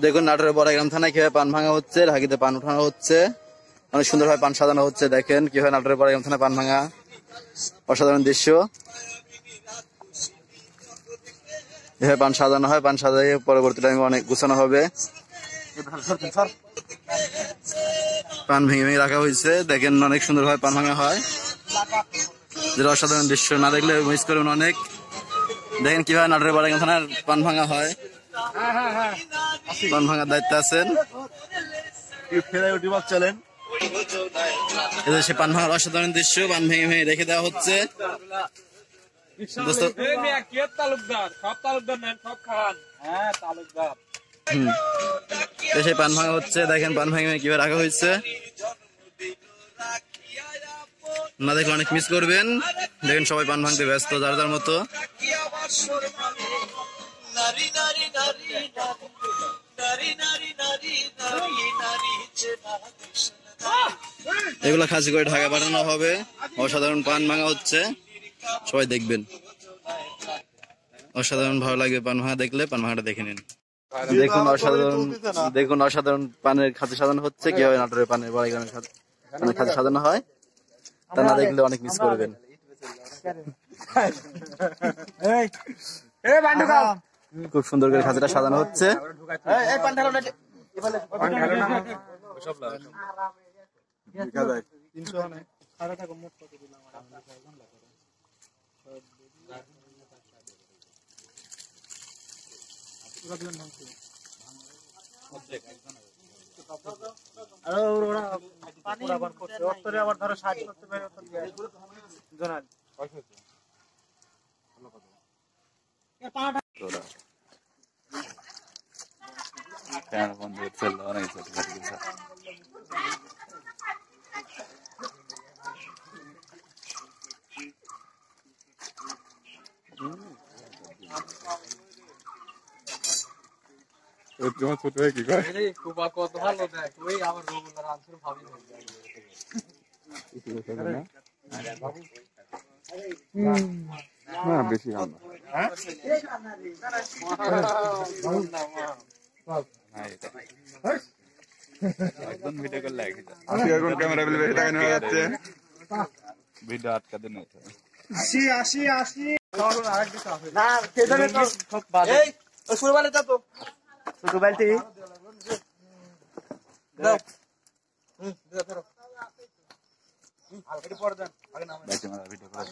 দেখুন নাটোরের বড়াইগ্রাম থানায় কিভাবে পান ভাঙা হচ্ছে, ঢাকিতে পান উঠানো হচ্ছে, অনেক সুন্দর ভাবে পান সাজানো হচ্ছে। দেখেন কিভাবে নাটোরের বড়াইগ্রাম থানায় পান ভাঙা, অসাধারণ দৃশ্য। এভাবে পান সাজানো হয়, পান সাজাই পরবর্তী টাইমে অনেক গুছানো হবে। পান ভেঙে ভেঙে রাখা হয়েছে, দেখেন অনেক সুন্দর ভাবে পান ভাঙা হয়, যেটা অসাধারণ দৃশ্য, না দেখলে মিস করবেন অনেক। দেখেন কিভাবে নাটোরের বড়াইগ্রাম থানার পান ভাঙা হয়। পান ভাঙার দায়িত্বে আছেন সে পান ভাঙার অসাধারণ দৃশ্য, পান ভেঙে ভেঙে রেখে দেওয়া হচ্ছে। সেই পান ভাঙা হচ্ছে, দেখেন পান ভেঙে ভেঙে কিভাবে রাখা হয়েছে, না দেখলে অনেক মিস করবেন। দেখেন সবাই পান ভাঙতে ব্যস্ত যার যার মতো। এগুলো খাসি করে ঢাকা পাঠানো হবে। অসাধারণ পান ভাঙা হচ্ছে, সবাই দেখবেন, অসাধারণ ভালো লাগবে। পান ভাঙা দেখলে পান ভাঙাটা দেখে নিন। দেখুন অসাধারণ পানের খাঁচি সাজানো হচ্ছে, কিভাবে নাটোরের পানের বড়াইগ্রামের খাঁচি সাজানো হয়, তা না দেখলে অনেক মিস করবেন। খুব সুন্দর করে খাঁচিটা সাজানো হচ্ছে। ছোট হয়ে কি করে কত ভালো দেখ ওই আমার রোবুলার আনসার ভাবি না বেশি খাও না একদম ভিডিও করলে আজকে এখন ক্যামেরা বলে বেশি টাকা নেওয়া যাচ্ছে ভিডিও আটকা দিন আসি আসি আসি না কেদারে তো খুব বাজে এই ওই সুরবালে যা তো ছোট বালতি দাও ধরো আলরেডি পড় দেন আগে নাম ভিডিও করে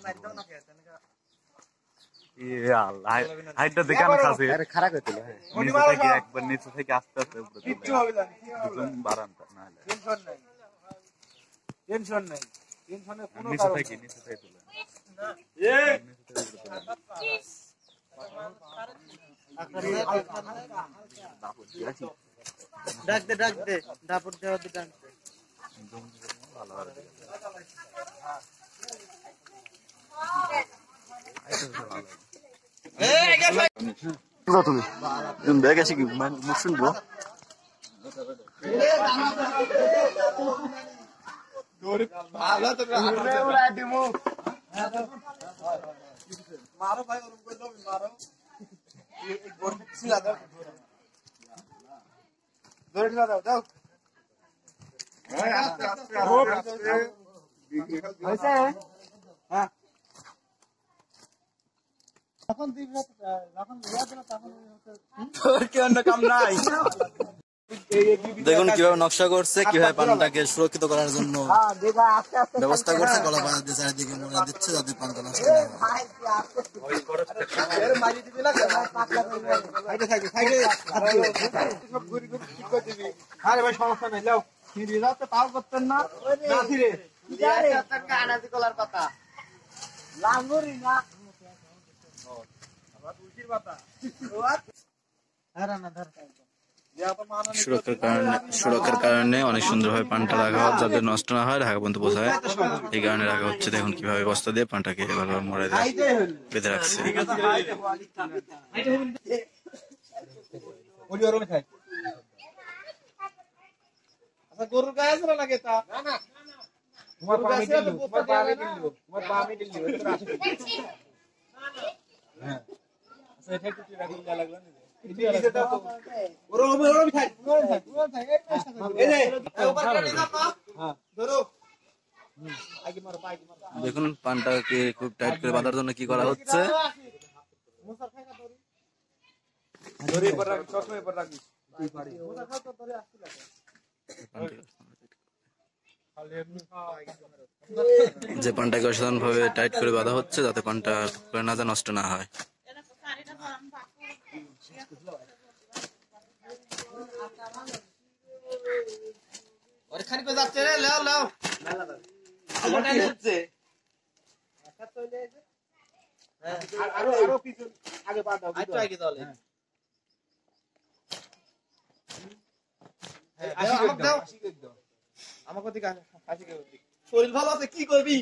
ইয়া আল্লাহ হাইটটা দেখে আমি খাসি আরে খারাপ হইছিল নিচে থেকে একবার নিচে থেকে আস্তে আস্তে উপরে কিচ্ছু হবে না দুজন বারান্দা না হলে টেনশন নাই টেনশনের কোনো নিচে কারণ থেকে তুলে এই ডাক দে দাপট দেওয়া দে ডাক দে ভালো হবে তুমি ব্যাগ আছে কি মুখ শুনবো मारो भाई और उनको तो मारो ये एक बोर्ड सिला दो जोर सिला दो जाओ ऐसा है हां এখন দিন যখন লিয়া দিলা তখন তোর কি অন্য কাম নাই দেখুন কিভাবে নকশা করছে, কিভাবে পানটাকে সুরক্ষিত করার জন্য ব্যবস্থা করছে, গলা পাতা দিয়ে চারিদিকে মোড়া দিচ্ছে যাতে পানটা নষ্ট না হয়। সমস্যা নেই লাও ফিরে যাতে তাও করতেন না ফিরে কলার পাতা লাঙ্গুরি না তুলসীর পাতা না ধর সুরক্ষার কারণে অনেক সুন্দরভাবে পানটা রাখা হয় যাতে নষ্ট না হয়, ঢাকা পর্যন্ত পৌঁছায়, এই কারণে রাখা হচ্ছে। দেখুন কিভাবে বস্তা দিয়ে পানটাকে ভালোভাবে মোড়া দিয়ে বেঁধে রাখছে। গরুর গায়ে আসলে লাগে তা না তোমার পামি দিল হ্যাঁ আচ্ছা এটা একটু রাখুন যা লাগলো না দেখুন পানটাকে খুব টাইট করে বাঁধার জন্য কি করা হচ্ছে। যে পানটাকে অসাধারণ ভাবে টাইট করে বাঁধা হচ্ছে যাতে পানটা করে না যায়, নষ্ট না হয়। যাচ্ছে রে লাও লাও আরো পিছন আগে পা দাও আগে দলে আমাকে দিকে হাসি শরীর ভালো আছে কি করবি